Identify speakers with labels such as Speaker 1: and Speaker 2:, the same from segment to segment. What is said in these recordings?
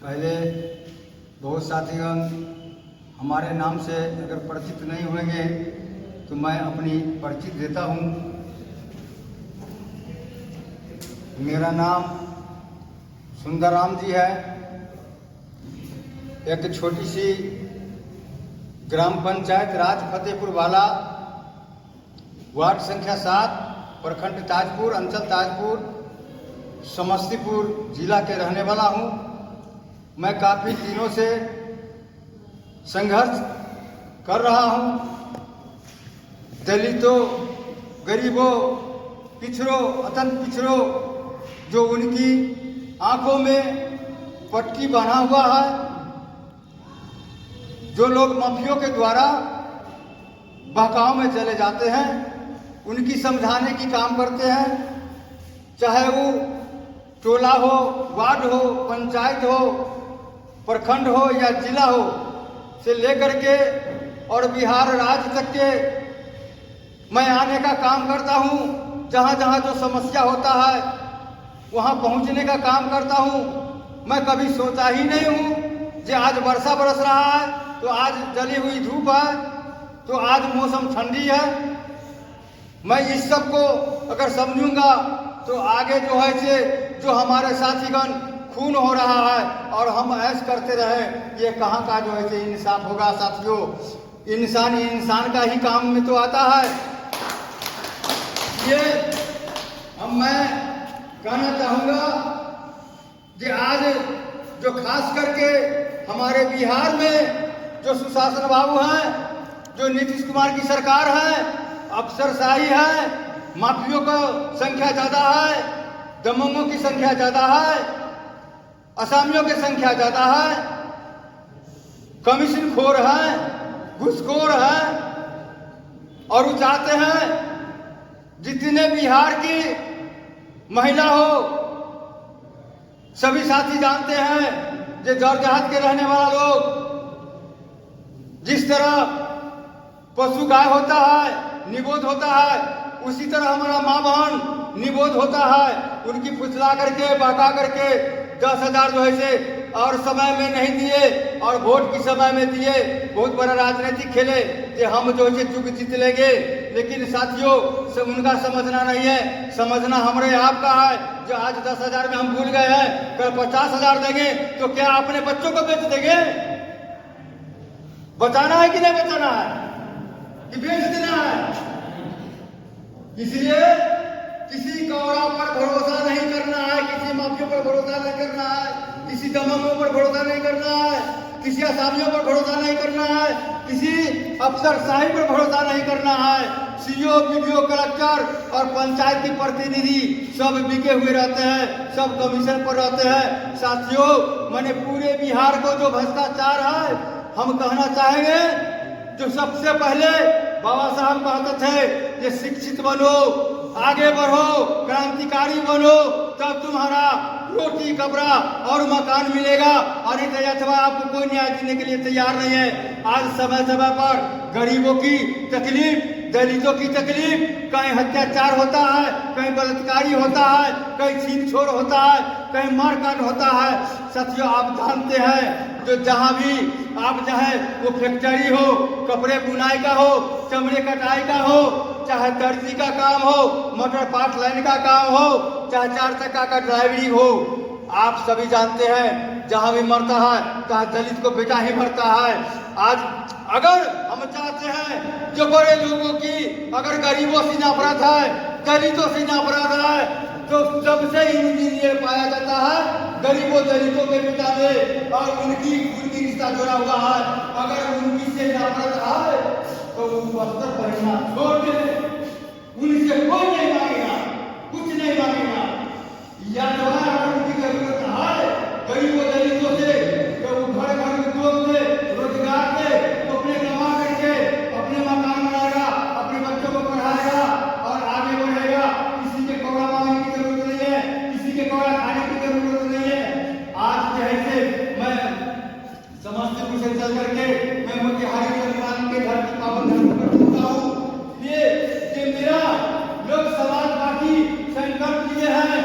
Speaker 1: पहले बहुत साथीगण हमारे नाम से अगर परिचित नहीं होंगे तो मैं अपनी परिचित देता हूँ। मेरा नाम सुंदरराम जी है। एक छोटी सी ग्राम पंचायत राज फतेहपुर वाला, वार्ड संख्या 7, प्रखंड ताजपुर, अंचल ताजपुर, समस्तीपुर जिला के रहने वाला हूँ। मैं काफ़ी दिनों से संघर्ष कर रहा हूँ। दलितों, गरीबों, पिछड़ों, अत्यंत पिछड़ों, जो उनकी आंखों में पट्टी बना हुआ है, जो लोग माफियों के द्वारा बहकाव में चले जाते हैं, उनकी समझाने की काम करते हैं। चाहे वो टोला हो, वार्ड हो, पंचायत हो, प्रखंड हो या जिला हो से लेकर के और बिहार राज्य तक के मैं आने का काम करता हूँ। जहाँ जहाँ जो समस्या होता है वहाँ पहुँचने का काम करता हूँ। मैं कभी सोचा ही नहीं हूँ कि आज वर्षा बरस रहा है तो आज जली हुई धूप है तो आज मौसम ठंडी है। मैं इस सब को अगर समझूंगा तो आगे जो है से जो हमारे साथीगण खून हो रहा है और हम ऐश करते रहे, ये कहाँ का जो है से इंसाफ होगा साथियों। इंसान इंसान का ही काम में तो आता है। ये मैं कहना चाहूँगा कि आज जो खास करके हमारे बिहार में जो सुशासन बाबू हैं, जो नीतीश कुमार की सरकार है, अफसरशाही है, माफियों का संख्या ज़्यादा है, दबंगों की संख्या ज़्यादा है, असामियों की संख्या ज़्यादा है, कमीशन खोर है, घूसखोर है। और वो चाहते हैं जितने बिहार की महिला हो, सभी साथी जानते हैं जो जौरजहात के रहने वाला लोग, जिस तरह पशु गाय होता है, निबोध होता है, उसी तरह हमारा माँ बहन निबोध होता है। उनकी फुसला करके, बहका करके 10,000 जो है से और समय में नहीं दिए और वोट की समय में दिए। बहुत बड़ा राजनीतिक खेले कि हम जो है चुग जीत लेंगे, लेकिन साथियों सब उनका समझना नहीं है। समझना हमारे आपका है। जो आज 10,000 में हम भूल गए हैं, कल 50,000 देंगे तो क्या अपने बच्चों को बेच देंगे? बचाना है कि नहीं बचाना है कि बेच देना है? इसलिए किसी कौड़ा पर भरोसा नहीं करना है, किसी माफियों पर भरोसा नहीं करना है, किसी दबंगों पर भरोसा नहीं करना है, किसी असामियों पर भरोसा नहीं करना है, किसी अफसरशाही पर भरोसा नहीं करना है। सीओ, बीडीओ, कलेक्टर और पंचायत के प्रतिनिधि सब बिके हुए रहते हैं, सब कमीशन पर रहते हैं। साथियों, मैंने पूरे बिहार को जो भ्रष्टाचार है, हम कहना चाहेंगे जो सबसे पहले बाबा साहब कहते थे कि शिक्षित बनो, आगे बढ़ो, क्रांतिकारी बनो, तब तुम्हारा रोटी, कपड़ा और मकान मिलेगा। और अथवा आपको कोई न्याय देने के लिए तैयार नहीं है। आज समय समय पर गरीबों की तकलीफ, दलितों की तकलीफ, कहीं अत्याचार होता है, कहीं बलात्कारी होता है, कहीं छीन छोड़ होता है, कहीं मारकाट होता है। साथियों, आप जानते हैं जो जहाँ भी आप चाहे वो फैक्ट्री हो, कपड़े बुनाई का हो, चमड़े कटाई का हो, चाहे दर्जी का काम हो, मोटर पार्ट लाइन का काम हो, चाहे 4 चक्का का ड्राइवरी हो, आप सभी जानते हैं जहाँ भी मरता है तो दलित को बेटा ही मरता है। आज अगर हम चाहते हैं जो बड़े लोगों की अगर गरीबों से नफरत है, दलितों से नफरत है, तो सबसे इंजीनियर पाया जाता है गरीबों दलितों के पिता में, और उनकी रिश्ता जुड़ा हुआ है। अगर उनकी से नफरत है तो वो वस्त्र पहनना छोड़ दे, उनसे कोई नहीं मांगेगा, कुछ नहीं मांगेगा। या अगर उनकी जरूरत है गरीबों दलितों से तो वो घर घर उद्योग से, रोजगार से अपने कमा करके अपने मकान बनाएगा, अपने बच्चों को पढ़ाएगा और आगे बढ़ेगा। किसी के कौड़ा मांगने की जरूरत नहीं है, किसी के कौड़ा खाने की जरूरत नहीं है। आज जैसे मैं समस्तीपुर से चल करके मैं मोतिहारी परिवार के घर की पावन धरती पर पहुंचा हूँ। ये मेरा लोक समाज पार्टी संकल्प लिए है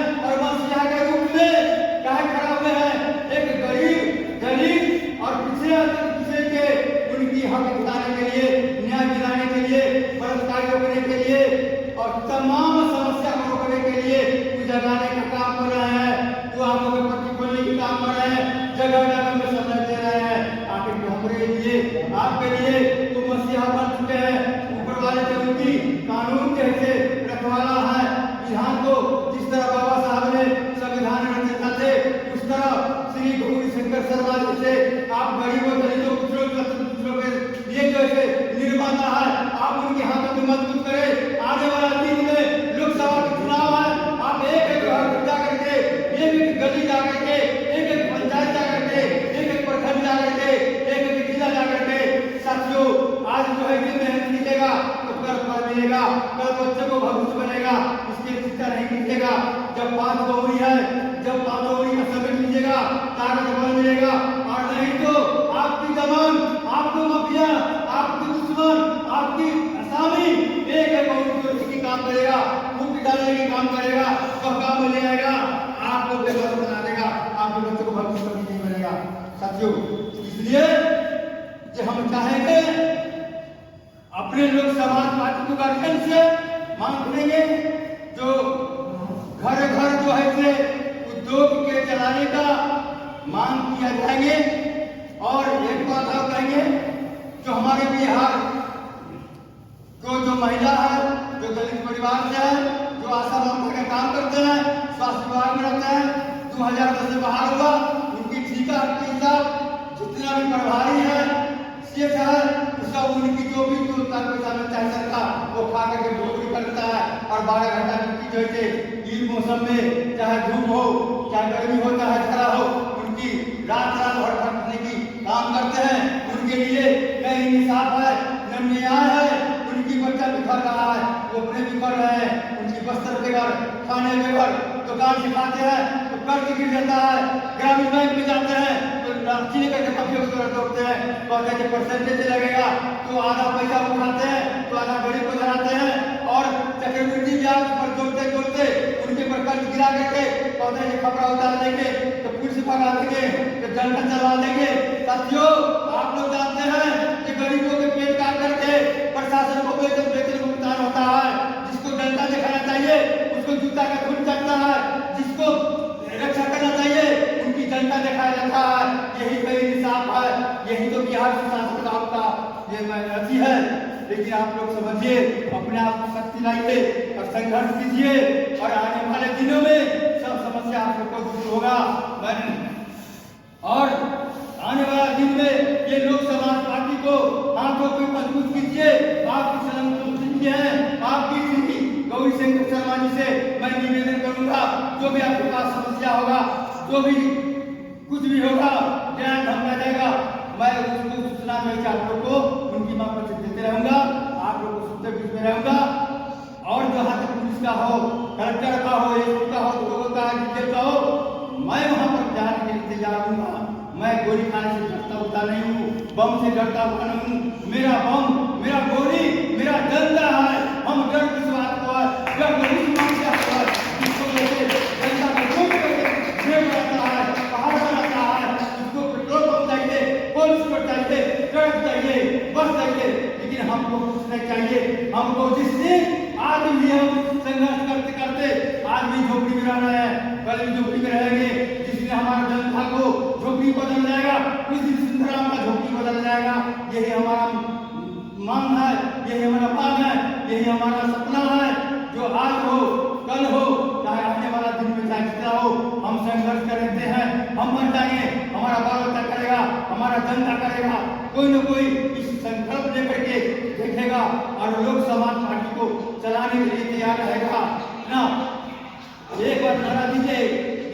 Speaker 1: मिलेगा, कल बच्चे को भविष्य बनेगा, इसके शिक्षा नहीं मिलेगा। जब 5 बहुरी है, जब 5 बहुरी का समेट लीजिएगा, ताकत बल मिलेगा। और नहीं तो आपकी जमान, आपको माफिया, आपकी दुश्मन, आपकी असामी एक की काम करेगा, फूट डालने की काम करेगा, पक्का में ले आएगा, आपको बेघर बना देगा, आपके बच्चों को भविष्य नहीं बनेगा। साथियों, इसलिए कि हम चाहेंगे अपने लोग समाज पार्टी को गार्जियन से मांग करेंगे, जो घर घर जो है से उद्योग के चलाने का मांग किया जाएंगे। और एक बात और कहेंगे, जो हमारे बिहार को जो महिला है, जो दलित परिवार से है, जो आशा वर्कर का काम करते हैं, स्वास्थ्य विभाग में रहते हैं, 2010 से बाहर हुआ, उनकी ठीका के हिसाब जितना भी प्रभारी है, शेष है, उसका उनकी जो भी जो पैसा मिलता है सरकार, वो खा करके नौकरी करता है। और 12 घंटा ड्यूटी जो है इस मौसम में, चाहे धूप हो, चाहे गर्मी हो, चाहे खरा हो, उनकी रात रात भर खटने की काम करते हैं। उनके लिए न इंसाफ है, न न्याय है। उनकी बच्चा बिखर रहा है, वो अपने बिखर रहे हैं, उनकी बस्तर बेघर, खाने बेघर, दुकान सिखाते हैं तो कर्ज गिर जाता है, ग्रामीण बैंक में जाते हैं तो राशि लेकर के माफिया को दौड़ते हैं, कहते हैं परसेंटेज लगेगा, तो आधा पैसा उठाते हैं, तो आधा गरीब को धराते हैं। और चक्रवृद्धि ब्याज पर जोड़ते जोड़ते उनके पर कर्ज गिरा करके कहते हैं खबरा उतार देंगे, तो पुलिस भगा देंगे, तो जनता चलवा देंगे। साथियों, आप लोग जानते हैं कि गरीबों के पेट काट करके प्रशासन को वेतन भुगतान होता है। जिसको जनता दिखाना चाहिए उसको जूता का धूल चढ़ता है, जिसको रक्षा करना चाहिए उनकी जनता दिखाया जाता है। यही तो इंसाफ है, यही तो बिहार शासन का ये अति है। लेकिन आप लोग समझिए, अपने आप को शक्ति लाइए और संघर्ष कीजिए, और आने वाले दिनों में सब समस्या आप लोग को दूर होगा। और आने वाला दिन में ये लोक समाज पार्टी को हाथों को मजबूत कीजिए। आपकी सलामती है, आपकी श्री गौरी शंकर शर्मा जी से मैं निवेदन करूंगा, जो भी आपके पास समस्या होगा, जो भी कुछ भी होगा, ज्ञान धमका जाएगा, मैं उसको सूचना में आप लोग को उनकी मांग पर देते रहूंगा, आप लोग को सुनते बीच में रहूंगा। और जहाँ तक पुलिस का हो, कलेक्टर का हो, एसपी का हो, लोगों का डीएम का हो, मैं वहां पर जाने के लिए तैयार हूँ। मैं गोली खाने से डरता होता नहीं हूँ, बम से डरता हुआ नहीं हूँ। मेरा बम, मेरा गोली, मेरा जनता है। हम डर किस बात को है, डर नहीं समस्या को है, जिसको लेके जनता को रोक करके जेल बनाता है, पहाड़ बनाता है। उसको पेट्रोल पंप चाहिए, पुलिस को चाहिए, ट्रक चाहिए, बस चाहिए, लेकिन हमको कुछ नहीं चाहिए। हमको जिस दिन आज भी हम संघर्ष करते करते आज भी झोपड़ी में रह रहे हैं, कल भी झोपड़ी में रहेंगे। जिसने हमारा जनता को झोपड़ी बदल जाएगा, उस दिन सिंधराम का झोपड़ी बदल जाएगा। यही हमारा मांग है, यही हमारा मांग है, यही हमारा सपना है। जो आज हो, कल हो, चाहे आने वाला दिन में चाहे जितना हो, हम संघर्ष करते हैं। हम बन जाएंगे, हमारा बाल बच्चा करेगा, हमारा जनता करेगा, कोई न कोई इस संकल्प लेकर के देखेगा और लोक समाज पार्टी को चलाने के लिए तैयार रहेगा ना। एक बार नारा दीजिए,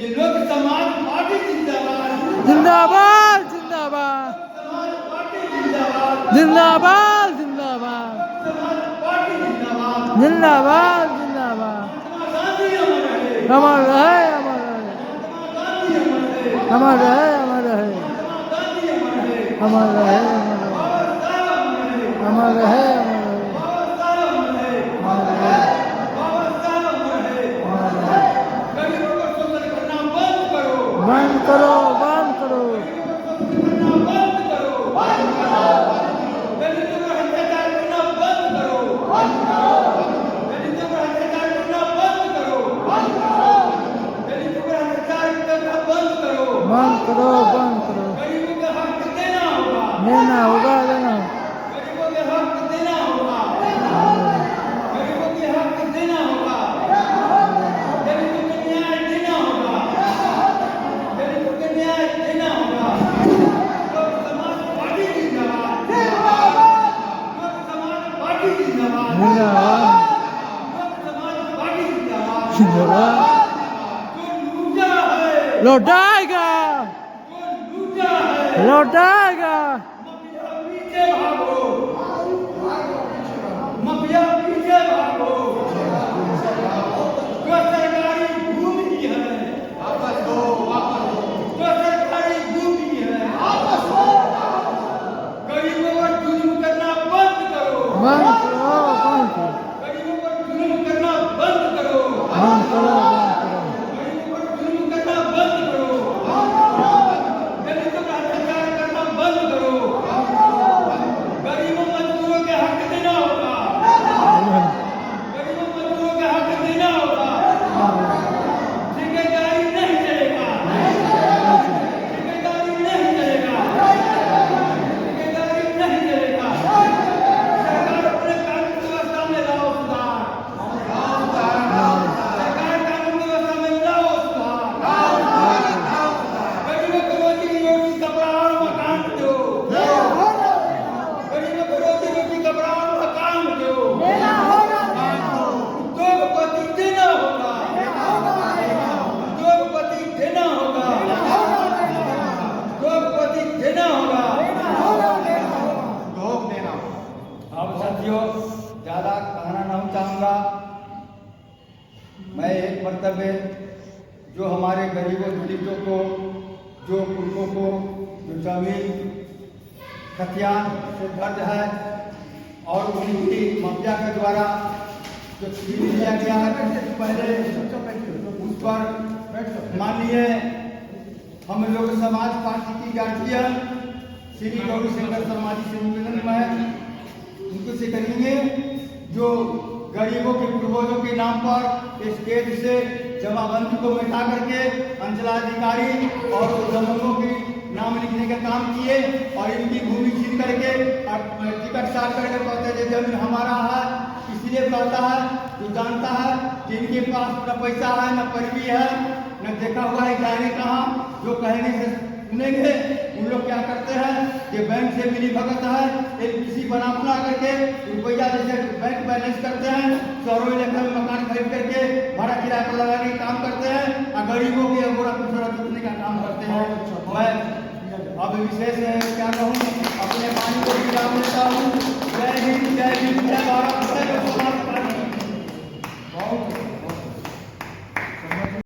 Speaker 1: ये लोक समाज पार्टी जिंदाबाद,
Speaker 2: जिंदाबाद जिंदाबाद,
Speaker 1: समाज पार्टी जिंदाबाद,
Speaker 2: जिंदाबाद जिंदाबाद,
Speaker 1: समाज पार्टी जिंदाबाद,
Speaker 2: जिंदाबाद जिंदाबाद।
Speaker 1: गांधी अमर रहे,
Speaker 2: अमर रहे, अमर रहे,
Speaker 1: गांधी अमर रहे,
Speaker 2: अमर रहे, अमर रहे,
Speaker 1: गांधी अमर रहे,
Speaker 2: अमर रहे, अमर रहे, अमर रहे, बंद करो, बंद करो, बंद करो, बंद करो।
Speaker 1: गरीबों के हक देना होगा,
Speaker 2: देना होगा, देना
Speaker 1: गरीबों के हक देना होगा, गरीबों के हक देना होगा, गरीबों को न्याय देना होगा, गरीबों को न्याय देना होगा। लोक समाज पार्टी जिंदाबाद, लोक समाज पार्टी जिंदाबाद,
Speaker 2: जिंदाबाद,
Speaker 1: लोक समाज पार्टी जिंदाबाद।
Speaker 2: जिंदाबाद।
Speaker 1: जो लूटा है,
Speaker 2: लौटाएगा,
Speaker 1: जो लूटा है,
Speaker 2: लौटाएगा।
Speaker 1: माफिया पीछे भागो, माफिया पीछे जो हमारे गरीबों दलितों को, जो पुरुषों को जो जमीन खतियान से दर्ज है और उनकी माफिया के द्वारा जो छीन लिया गया है पहले उस पर माननीय हम लोग समाज पार्टी की गार्जियन श्री गौरी शंकर शर्मा जी से निवेदन है उनको से करेंगे जो गरीबों के पूर्वजों के नाम पर स्टेज से जमाबंदी को मिटा करके अंचलाधिकारी और जमीनों की नाम लिखने का काम किए और इनकी भूमि छीन करके टिकट साफ करके कहते हैं जमीन हमारा है। इसलिए कहता है जो जानता है कि इनके पास न पैसा है न परिवी है न देखा हुआ है जाने कहाँ, जो कहने से सुनेंगे उन लोग क्या करते हैं कि बैंक से मिली भगत है किसी बना करके रुपया जैसे बैंक बैलेंस करते हैं, शहरों इलाके में मकान खरीद करके भाड़ा किराए पर लगाने का काम करते हैं और गरीबों की अगोरा पिछड़ा जीतने का काम करते हैं। मैं अब विशेष क्या कहूँ, अपने वाणी को विराम देता हूँ। जय हिंद, जय भारत।